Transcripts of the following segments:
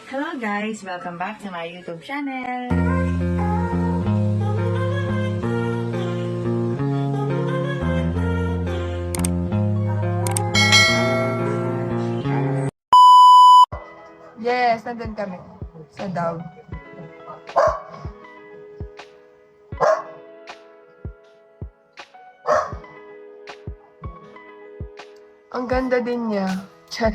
Hello guys! Welcome back to my YouTube channel! Yes, nandun kami. Sa Dove. Ang ganda din niya. Char.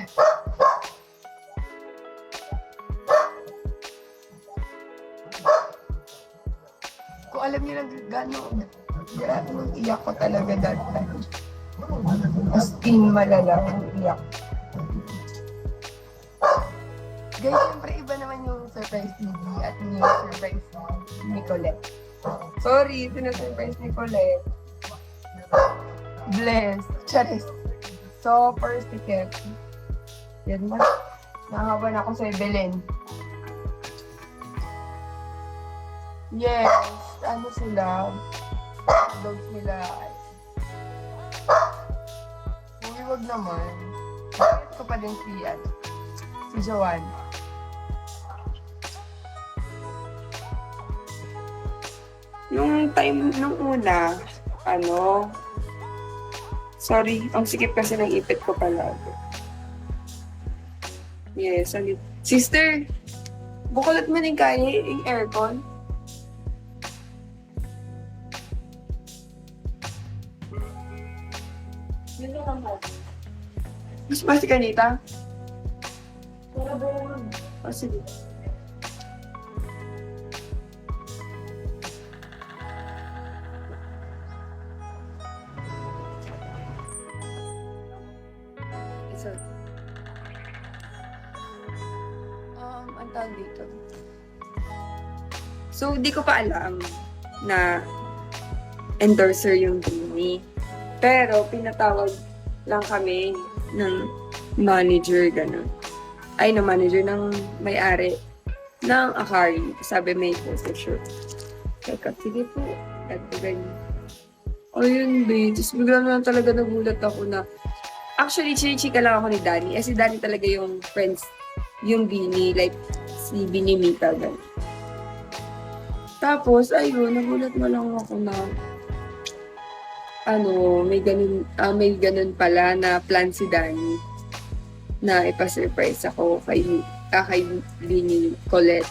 Kung alam niyo lang gano'n iyak ko talaga that time. As in, malala ang iyak. Guys, siyempre iba naman yung surprise ni Dee at yung surprise ni Colette. Sorry, sinasurprise ni Colette. Bless. Charis. So, first ticket. Yan na. Nakahawan ako sa Belen. Yes. Ano sila? Dogs nila. Huwag naman. Bakit ko pa din si Joanne. Nung time, nung una, sorry, ang sikip kasi ng ipit ko pala. Yes, sister, bukulat mo ng kaya yung aircon. Mas ba si Kanita? Oh, sige. Ang tawag dito. So, di ko pa alam na endorser yung Beanie. Pero, pinatawag lang kami ng manager, gano'n. Ay, ng manager ng may-ari ng Akari. Sabi, may photoshoot. Teka, sige po. Ganto, ganyan. O yun, babe. Tapos bigla na lang talaga nagulat ako na actually, chika lang ako ni Danny. Si Danny talaga yung friends, yung Beanie, like, si Beanie Mika, gano'n. Tapos, ayun, nagulat na lang ako na may ganun pala na plan si Danny na ipa-surprise ako kay Beanie Colette.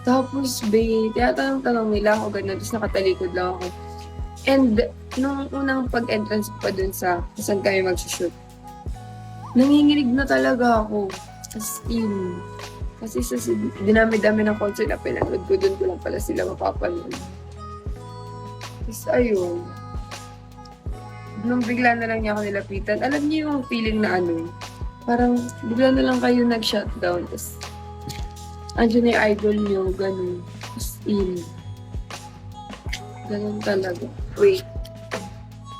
Tapos, babe, tinatanong nila ako gano'n, tapos nakatalikod lang ako. And, nung unang pag-entrance ko pa dun sa saan kami mag-shoot, nanginginig na talaga ako. As in, kasi sa dinami-dami ng concert na pinanood ko, dun ko lang pala sila mapapanood. Tapos, ayun. Nung bigla na lang niya ako nilapitan, alam niyo yung feeling na parang bigla na lang kayo nag-shutdown. Tapos, andyan na yung idol niyo, ganun. As in, ganun talaga. Wait.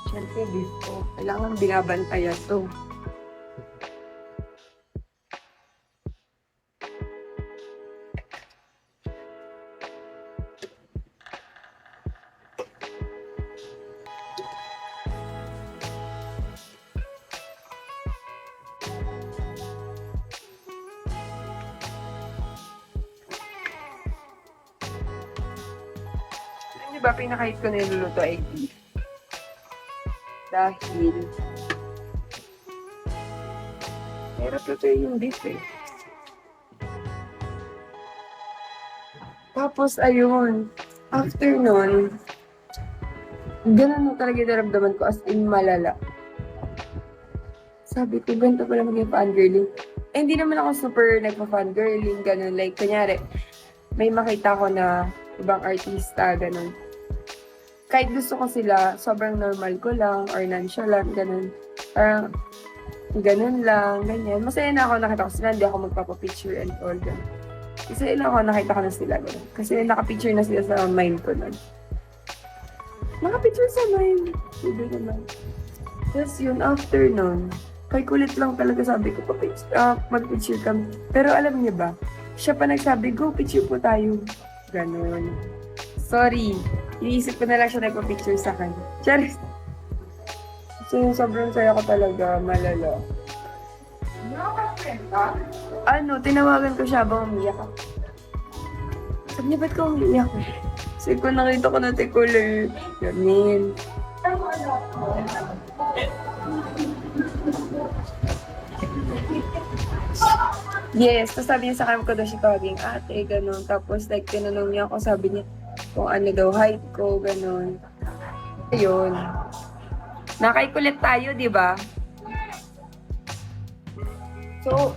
Siyempre, disco. Kailangan binabantayan to. Diba, pinakahit ko na niluluto ay beef. Dahil, hirap lutuin yung beef eh. Tapos, ayun, after nun, ganun na talaga yung naramdaman ko as in malala. Sabi ko, ganito pala maging fangirling. Eh, hindi naman ako super nagpa-fangirling, ganun. Like, kunyari, may makita ko na ibang artista, ganun. Kahit gusto ko sila, sobrang normal ko lang, or nonchalant, ganun. Parang, ganun lang, ganyan. Masaya na ako nakita ko sila, hindi ako magpapapicture and all, ganun. Masaya na ako nakita ko na sila, ganun. Kasi nakapicture na sila sa mind ko nun. Nakapicture sa mind. Hindi naman. Tapos yun, after nun, kay kulit lang talaga sabi ko, mag-picture kami. Pero alam niyo ba, siya pa nagsabi, go, picture po tayo. Ganun. Sorry. Iniisip ko na lang siya nagpa-picture sa kanya. Charis. So, sobrang saya ko talaga, malala. Tinawagan ko siya habang umiyak ako. Sabi niya, ba't ka umiyak? Sabi ko, nakita ko na tikuloy. Gamin. Yes, tapos sabi niya sa akin ko daw siya tawaging ate, gano'n. Tapos like, tinanong niya ako, sabi niya kung ano daw height ko, gano'n. Ayun. Nakaikulit tayo, di ba? So,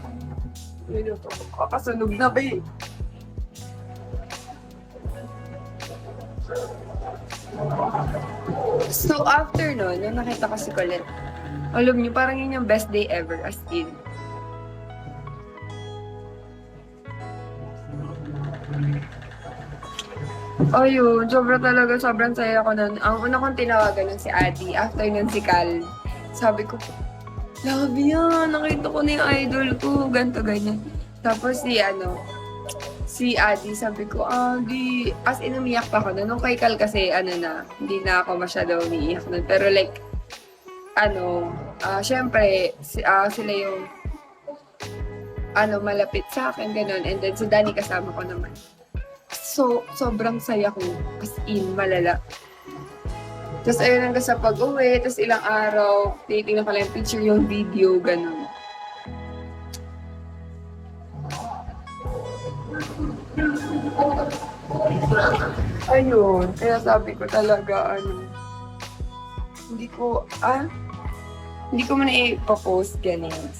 yun ito. Kakasunog na ba eh. So, after nun, nung nakita ko si Colette, alam niyo, parang yun yung best day ever, as in. Ayun, sobrang saya ko nun. Ang una kong tinawagan nun si Adi, after nun si Cal. Sabi ko, love yan, nakita ko na yung idol ko, ganto ganyan. Tapos si Adi, sabi ko, as in umiyak pa ako. Nung kay Cal kasi, hindi na ako masyado umiiyak nun. Pero like, syempre, sila yung, malapit sa akin, ganun. And then si Danny kasama ko naman. So, sobrang saya ko. As in, malala. Tapos ayun hanggang sa pag-uwi, tapos ilang araw, tinitingnan ko lang yung picture, yung video, ganun. Ayun, kaya sabi ko talaga, hindi ko man i-post ganyan.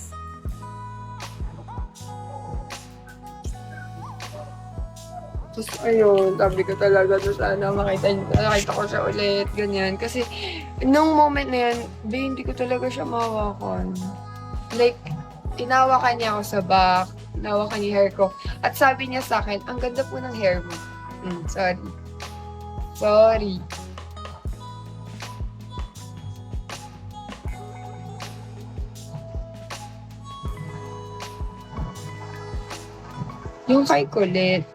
Tapos ayun, sabi ko talaga na sana nakita ko siya ulit, ganyan. Kasi, nung moment na yan, hindi ko talaga siya mahawakan. Like, tinawakan niya ako sa back, tinawakan niya hair ko. At sabi niya sa akin, ang ganda po ng hair mo. Sorry. Yung kay Colette,